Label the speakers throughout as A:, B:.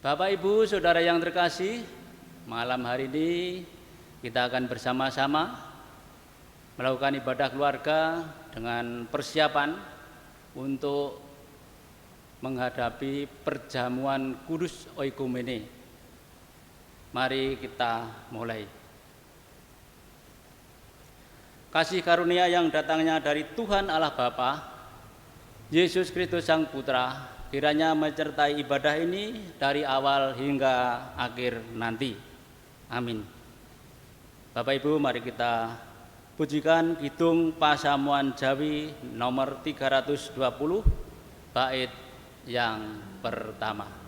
A: Bapak, Ibu, Saudara yang terkasih, malam hari ini kita akan bersama-sama melakukan ibadah keluarga dengan persiapan untuk menghadapi perjamuan kudus oikumene. Mari kita mulai. Kasih karunia yang datangnya dari Tuhan Allah Bapa, Yesus Kristus Sang Putra, kiranya menyertai ibadah ini dari awal hingga akhir nanti. Amin. Bapak Ibu, mari kita pujikan Kidung Pasamuan Jawi nomor 320, bait yang pertama.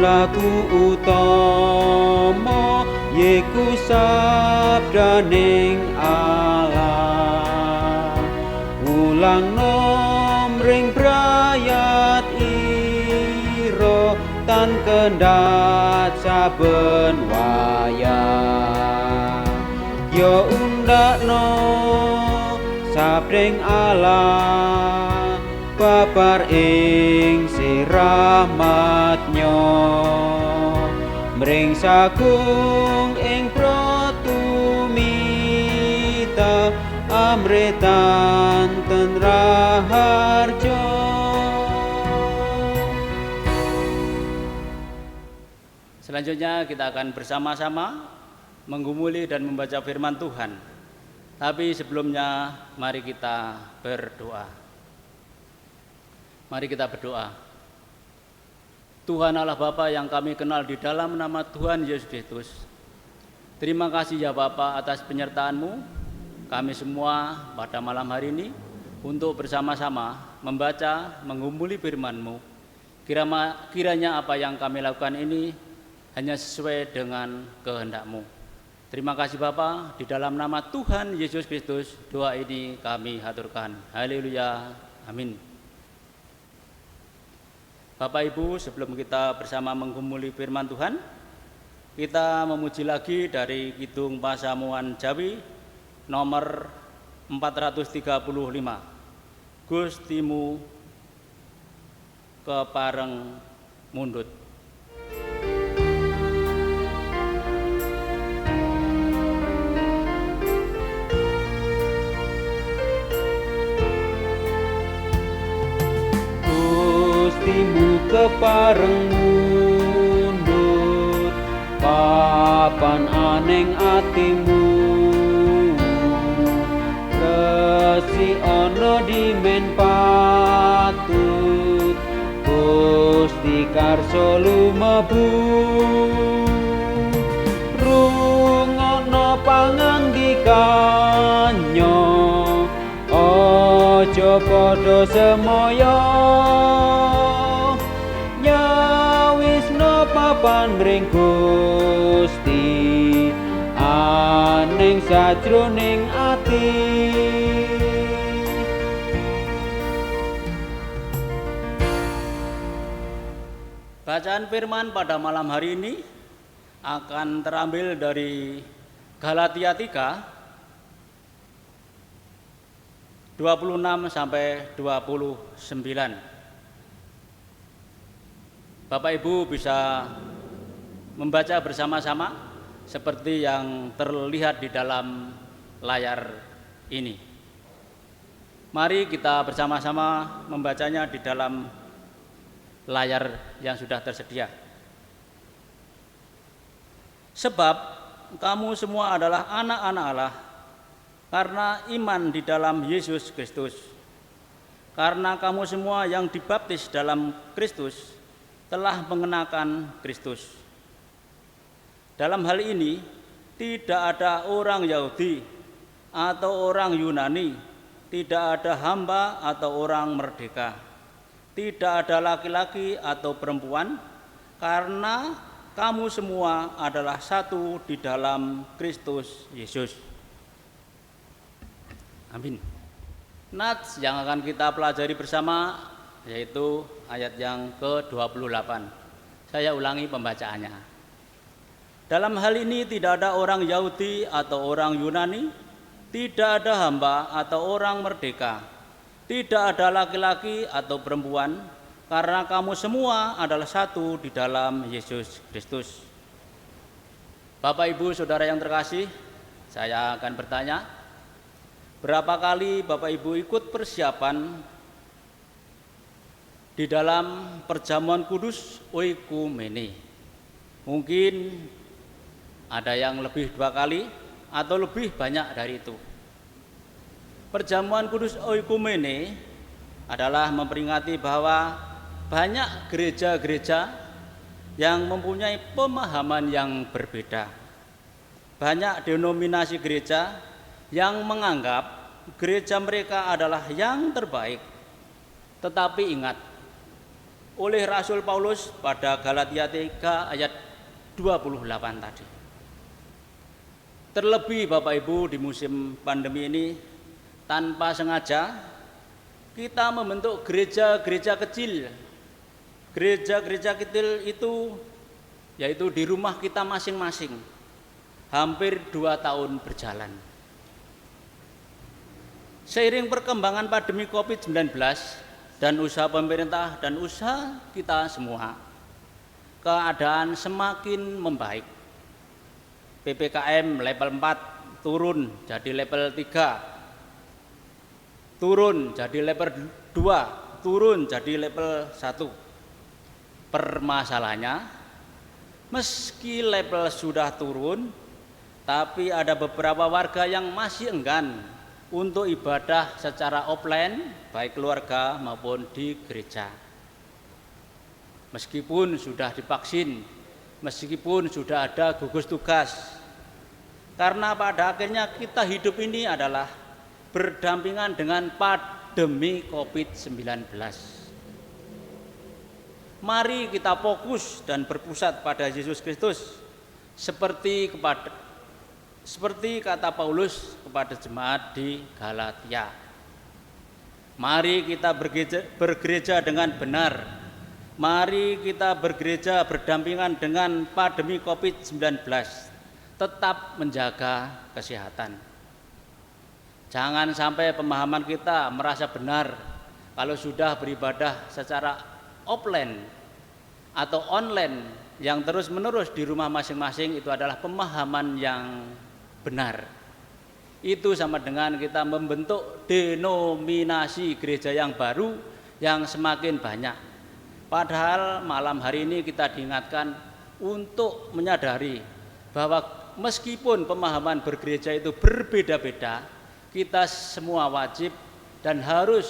B: Laku utama yeku sabdaning Allah, ulang nom ring brayat ira tan kendhat saben wayah. Yo undakno sabding Allah babar ing rahmatnya, mring sagung ing pratumita amritan ten raharja.
A: Selanjutnya kita akan bersama-sama menggumuli dan membaca firman Tuhan. Tapi sebelumnya mari kita berdoa. Mari kita berdoa. Tuhan Allah Bapa yang kami kenal di dalam nama Tuhan Yesus Kristus, terima kasih ya Bapa atas penyertaan-Mu kami semua pada malam hari ini untuk bersama-sama membaca, menggumuli firman-Mu. Kiranya apa yang kami lakukan ini hanya sesuai dengan kehendak-Mu. Terima kasih Bapa, di dalam nama Tuhan Yesus Kristus doa ini kami haturkan. Haleluya. Amin. Bapak Ibu, sebelum kita bersama menggumuli firman Tuhan, kita memuji lagi dari Kidung Pasamuan Jawi nomor 435. Gustimu kepareng mundut.
B: Kepareng mundut papan aneng atimu, resi ana dimen patut Gusti karso lumebu. Rungokno pangandikanya, aja padha semaya papan mring Gusti aning sajroning ati.
A: Bacaan firman pada malam hari ini akan terambil dari Galatia 3 26 sampai 29. Bapak Ibu bisa membaca bersama-sama seperti yang terlihat di dalam layar ini. Mari kita bersama-sama membacanya di dalam layar yang sudah tersedia. Sebab kamu semua adalah anak-anak Allah karena iman di dalam Yesus Kristus. Karena kamu semua yang dibaptis dalam Kristus telah mengenakan Kristus. Dalam hal ini tidak ada orang Yahudi atau orang Yunani, tidak ada hamba atau orang merdeka, tidak ada laki-laki atau perempuan, karena kamu semua adalah satu di dalam Kristus Yesus. Amin. Nats yang akan kita pelajari bersama yaitu ayat yang ke-28. Saya ulangi pembacaannya. Dalam hal ini tidak ada orang Yahudi atau orang Yunani, tidak ada hamba atau orang merdeka, tidak ada laki-laki atau perempuan, karena kamu semua adalah satu di dalam Yesus Kristus. Bapak, Ibu, Saudara yang terkasih, saya akan bertanya, berapa kali Bapak Ibu ikut persiapan di dalam perjamuan kudus oikumene? Mungkin ada yang lebih 2 kali atau lebih banyak dari itu. Perjamuan kudus oikumene adalah memperingati bahwa banyak gereja-gereja yang mempunyai pemahaman yang berbeda. Banyak denominasi gereja yang menganggap gereja mereka adalah yang terbaik. Tetapi ingat, oleh Rasul Paulus pada Galatia 3 ayat 28 tadi. Terlebih Bapak Ibu, di musim pandemi ini, tanpa sengaja kita membentuk gereja-gereja kecil. Gereja-gereja kecil itu yaitu di rumah kita masing-masing. Hampir 2 tahun berjalan. Seiring perkembangan pandemi COVID-19 dan usaha pemerintah dan usaha kita semua, keadaan semakin membaik. PPKM level 4 turun jadi level 3, turun jadi level 2, turun jadi level 1. Permasalahannya, meski level sudah turun, tapi ada beberapa warga yang masih enggan untuk ibadah secara offline, baik keluarga maupun di gereja. Meskipun sudah divaksin, meskipun sudah ada gugus tugas, karena pada akhirnya kita hidup ini adalah berdampingan dengan pandemi COVID-19. Mari kita fokus dan berpusat pada Yesus Kristus, seperti kata Paulus kepada jemaat di Galatia. Mari kita bergereja dengan benar. Mari kita bergereja berdampingan dengan pandemi COVID-19. Tetap menjaga kesehatan. Jangan sampai pemahaman kita merasa benar kalau sudah beribadah secara offline atau online yang terus-menerus di rumah masing-masing, itu adalah pemahaman yang benar. Itu sama dengan kita membentuk denominasi gereja yang baru yang semakin banyak. Padahal malam hari ini kita diingatkan untuk menyadari bahwa meskipun pemahaman bergereja itu berbeda-beda, kita semua wajib dan harus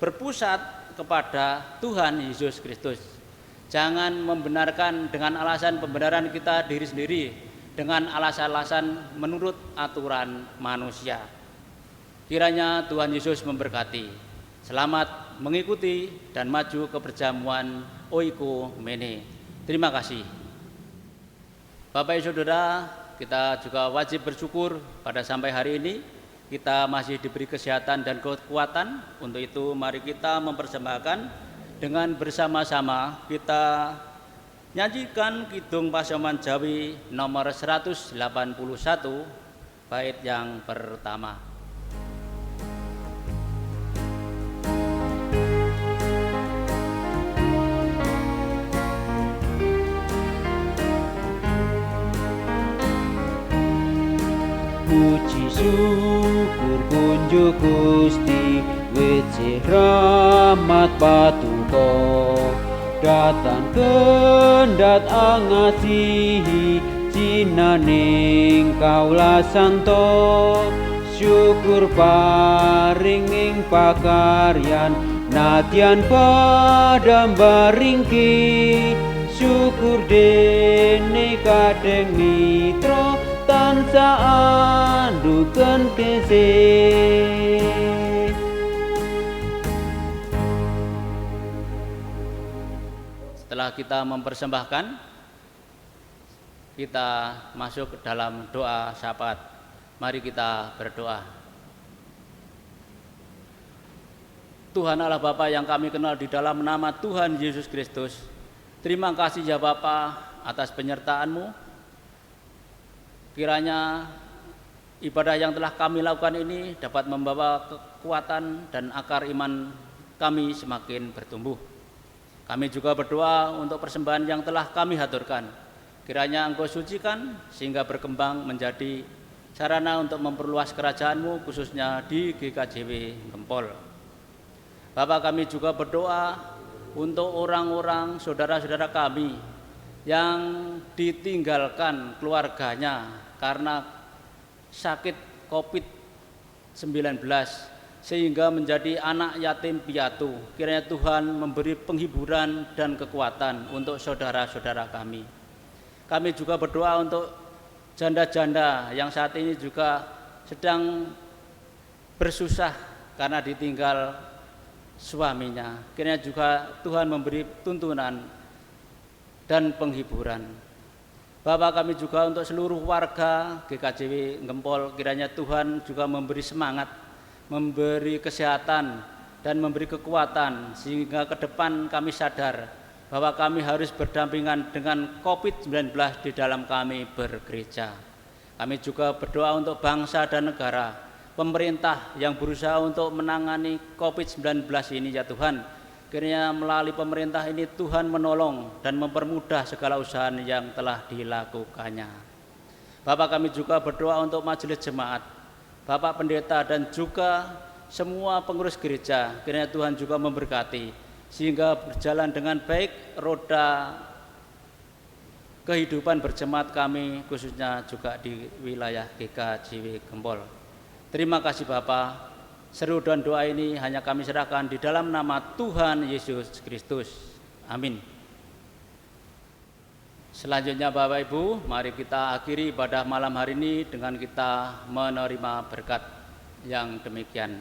A: berpusat kepada Tuhan Yesus Kristus. Jangan membenarkan dengan alasan pembenaran kita diri sendiri, dengan alasan-alasan menurut aturan manusia. Kiranya Tuhan Yesus memberkati. Selamat mengikuti dan maju ke perjamuan oikumene. Terima kasih. Bapak Ibu Saudara, kita juga wajib bersyukur pada sampai hari ini kita masih diberi kesehatan dan kekuatan. Untuk itu mari kita mempersembahkan dengan bersama-sama kita nyanyikan Kidung Pasaman Jawi nomor 181 bait yang pertama.
B: Puji syukur kunjuk Gusti, wece rahmat patuko, datang kendat angasihi, cinaning kaula santo, syukur paring ing pakaryan, nadyan padam baringki, syukur dene kadeng mitra, tansah anduken kesih.
A: Setelah kita mempersembahkan, kita masuk ke dalam doa syafaat. Mari kita berdoa. Tuhan Allah Bapa yang kami kenal di dalam nama Tuhan Yesus Kristus, terima kasih ya Bapa atas penyertaan-Mu. Kiranya ibadah yang telah kami lakukan ini dapat membawa kekuatan dan akar iman kami semakin bertumbuh. Kami juga berdoa untuk persembahan yang telah kami haturkan. Kiranya Engkau sucikan sehingga berkembang menjadi sarana untuk memperluas kerajaan-Mu khususnya di GKJW Gempol. Bapak, kami juga berdoa untuk orang-orang saudara-saudara kami yang ditinggalkan keluarganya karena sakit COVID-19 sehingga menjadi anak yatim piatu. Kiranya Tuhan memberi penghiburan dan kekuatan untuk saudara-saudara kami. Kami juga berdoa untuk janda-janda yang saat ini juga sedang bersusah karena ditinggal suaminya. Kiranya juga Tuhan memberi tuntunan dan penghiburan. Bapak, kami juga untuk seluruh warga GKJW Gempol, kiranya Tuhan juga memberi semangat, memberi kesehatan dan memberi kekuatan sehingga ke depan kami sadar bahwa kami harus berdampingan dengan COVID-19 di dalam kami bergereja. Kami juga berdoa untuk bangsa dan negara, pemerintah yang berusaha untuk menangani COVID-19 ini ya Tuhan. Kiranya melalui pemerintah ini Tuhan menolong dan mempermudah segala usaha yang telah dilakukannya. Bapak, kami juga berdoa untuk majelis jemaat, Bapak pendeta dan juga semua pengurus gereja. Kiranya Tuhan juga memberkati sehingga berjalan dengan baik roda kehidupan berjemaat kami khususnya juga di wilayah GKJW Gempol. Terima kasih Bapak. Seru dan doa ini hanya kami serahkan di dalam nama Tuhan Yesus Kristus. Amin. Selanjutnya Bapak Ibu, mari kita akhiri ibadah malam hari ini dengan kita menerima berkat yang demikian.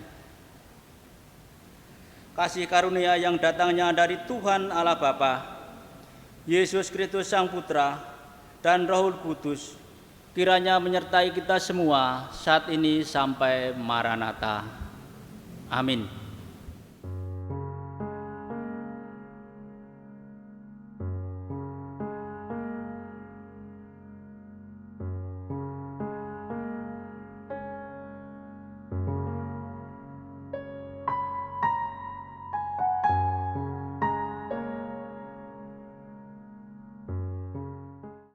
A: Kasih karunia yang datangnya dari Tuhan Allah Bapa, Yesus Kristus Sang Putra, dan Roh Kudus, kiranya menyertai kita semua saat ini sampai Maranatha. Amin.